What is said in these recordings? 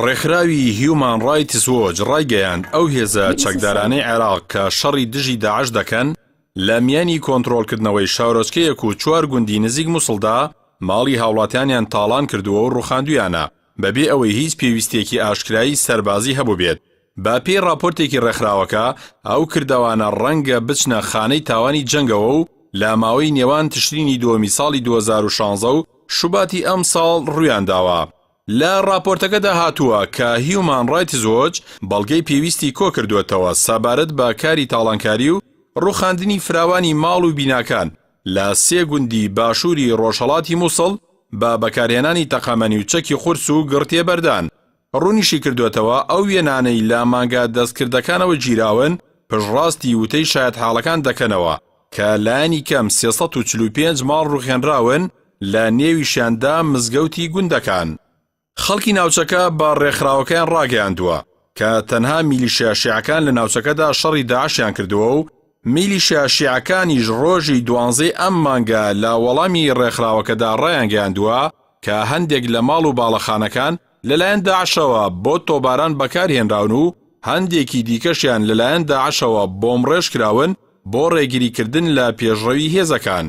ڕێکخراوی هیومان ڕایتس وۆچ ڕایگەیاند ئەو هێزە چەکدارانەی عێراق کە شەڕی دژی داعش دەکەن لە میانی کۆنتڕۆڵکردنەوەی شارۆچکەیەک و 4 گوندی نزیک مووسڵدا ماڵی هاوڵاتیانیان تاڵان کردووە و ڕوخاندویانە بەبێ ئەوەی هیچ پێویستێکی ئاشکرایی سەربازی هەبوو بێت. با پێی راپۆرتێکی ڕێکخراوەکە ئەو کردەوانە ڕەنگە بچنە خانەی تاوانی جەنگەوە و لە ماوەی نێوان تشرینی دووەمی ساڵی 2016 و شوباتی ئەم ساڵ ڕوویان داوە. لە راپۆرتەکەدا هاتووە کە هیومان ڕایتس وۆچ بەڵگەی پێویستی کۆ کردوێتەوە سەبارەت بە کاری تاڵانکاری و ڕوخاندنی فراوانی ماڵ و بیناکان لە 3 گوندی باشووری ڕۆژهەڵاتی مووسڵ بە بەکارهێنانی تەقەمەنی و چەکی قورس و گڕتێ بەردان. ڕوونیشی کردوێتەوە ئەو وێنانەی لە مانگە دەستکردەکانەوە گیراون پشڕاستی وتەی شایەت حاڵەکان دەکەنەوە کە لایەنی کەم 345 ماڵ ڕوخێنراون لە نێویشیاندا مزگەوتی گوندەکان. خەڵکی ناوچەکە بە ڕێکخراوەکەیان ڕاگەیاندووە کە تەنها میلیشیا شیعەکان لە ناوچەکەدا شەڕی داعشیان کردووە و میلیشیا شیعەکانیش ڕۆژی 12 ئەم مانگە لە وەڵامی ڕێکخراوەکەدا ڕایانگەیاندووە کە هەندێک لە ماڵ و باڵەخانەکان لەلایەن داعشەوە بۆ تۆباران بەکارهێنراون و هەندێکی دیکەشیان لەلایەن داعشەوە بۆم ڕێژ کراون بۆ ڕێگریکردن لە پێشڕەوی هێزەکان.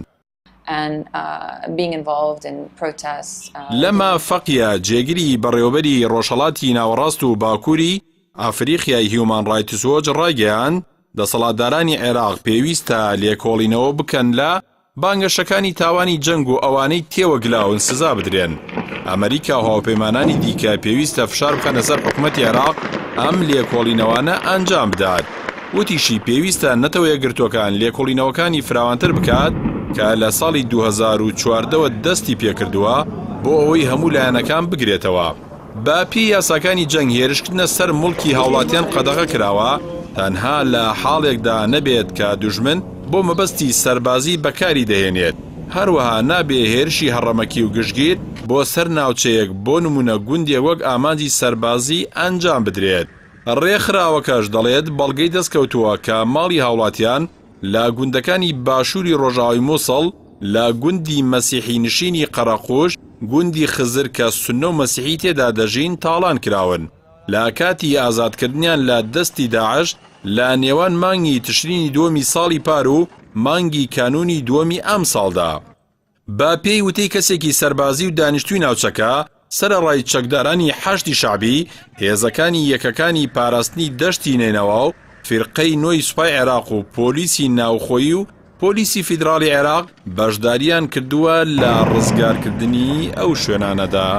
لەمە فەقیە جێگیری بەڕێوەبەری ڕۆژهەڵاتی ناوەڕاست و باکووری ئافریقیای هیومان ڕایتس وۆچ ڕایگەیاند دەسەڵاتدارانی عێراق پێویستە لێکۆڵینەوە بکەن لە بانگەشەکانی تاوانی جەنگ و ئەوانەی تێوەگلاون سزا بدرێن. ئەمریکا و هاوپەیمانانی دیکە پێویستە فشار بکەنە سەر حکومەتی عێراق ئەم لێکۆڵینەوانە ئەنجام بدات. وتیشی پێویستە نەتەوە یەکگرتوەکان لێکۆڵینەوەکانی فراوانتر بکات کە لە ساڵی 2014 دەستی پێکردووە بۆ ئەوەی هەموو لایەنەکان بگرێتەوە. باپی یاساکانی جەنگ هێرشکردنە سەر مڵکی هاوڵاتیان قەدەغە کراوە تەنها لە حاڵێکدا نەبێت کە دوژمن بۆ مەبەستی سەربازی بەکاری دەهێنێت. هەروەها نابێ هێرشی هەڕەمەکی و گشتگیر بۆ سەر ناوچەیەک بۆ نمونە گوندێک وەک ئامانجی سەربازی ئەنجام بدرێت. ڕێکخراوەکەش دەڵێت بەڵگەی دەستکەوتووە کە ماڵی هاوڵاتیان لە گوندەکانی باشووری ڕۆژاوی مووسڵ لە گوندی مەسیحی نشینی قەرەقوش گوندی خزر کە سونە و مەسیحی تێدا دەژین تاڵان کراون لە کاتی ئازادکردنیان لە دەستی داعش لە نێوان مانگی تشرینی دووەمی ساڵی پار و مانگی کانونی دووەمی ئەم ساڵدا. با پێی وتەی کەسێکی سەربازی و دانیشتووی ناوچەکە سەرەڕای چەکدارانی حەشتی شعبی هێزەکانی یەکەکانی پاراستنی دەشتی نێنەوە و فرقەی نۆی سوپای عێراق و پۆلیسی ناوخۆیی و پۆلیسی فیدراڵی عێراق بەشداریان کردووە لە ڕزگارکردنی ئەو شوێنانەدا.